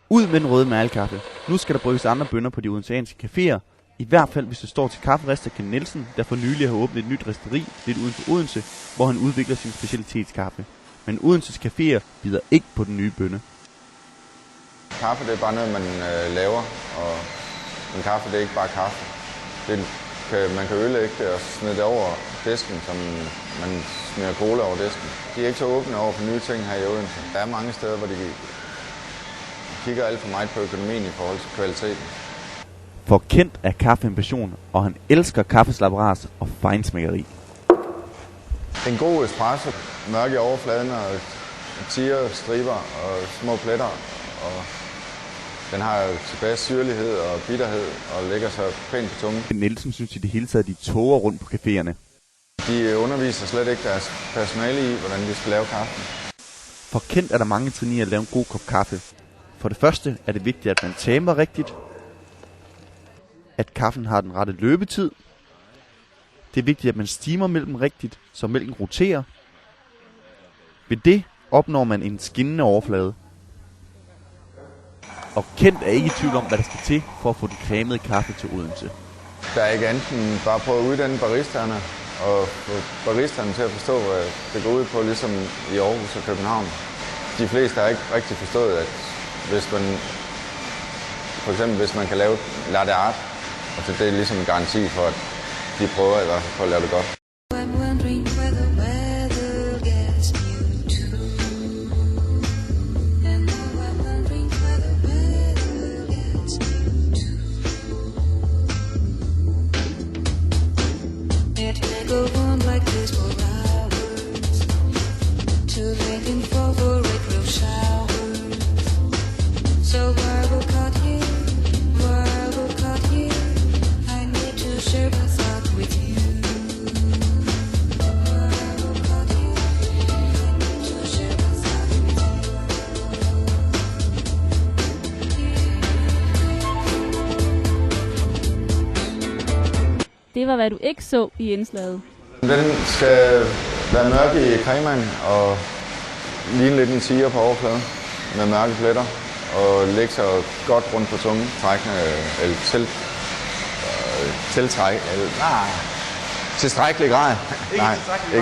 Ud med den røde mærkelkaffe. Nu skal der brygges andre bønner på de odenseanske caféer. I hvert fald hvis det står til kafferester Ken Nielsen, der for nylig har åbnet et nyt resteri lidt uden for Odense, hvor han udvikler sin specialitetskaffe. Men Odenses caféer bider ikke på den nye bønne. Kaffe det er bare noget, man laver, og en kaffe det er ikke bare kaffe. Man kan ødelægge det og smide det over disken, som man smider cola over disken. De er ikke så åbne over for nye ting her i Odense. Der er mange steder, hvor de kigger alt for meget på økonomien i forhold til kvaliteten. For Kent er kaffe en passion, og han elsker kaffeslabberas og fejnsmækkeri. En god espresso, mørk i overfladen og tiger, striber og små pletter. Og den har tilbage syrlighed og bitterhed og ligger så pænt på tungen. Ken Nielsen synes i det hele taget, at de toger rundt på caféerne. De underviser slet ikke deres personale i, hvordan de skal lave kaffen. For Kent er der mange trin i at lave en god kop kaffe. For det første er det vigtigt, at man tamer rigtigt. At kaffen har den rette løbetid. Det er vigtigt, at man steamer mælken rigtigt, så mælken roterer. Ved det opnår man en skinnende overflade. Og Kent er ikke i tvivl om, hvad der skal til for at få den cremede kaffe til Odense. Der er ikke enten bare på at uddanne baristerne og få baristerne til at forstå, hvad det går ud på, ligesom i Aarhus og København. De fleste har ikke rigtig forstået, at hvis man kan lave latte art, altså det er ligesom en garanti for, at de prøver i hvert fald på at lave det godt. Det var, hvad du ikke så i indslaget. Den skal være mørk i cremaen og ligne lidt en tiger på overfladen med mørke pletter og lægge sig godt rundt på tungen, tilstrækkelig grad. Nej,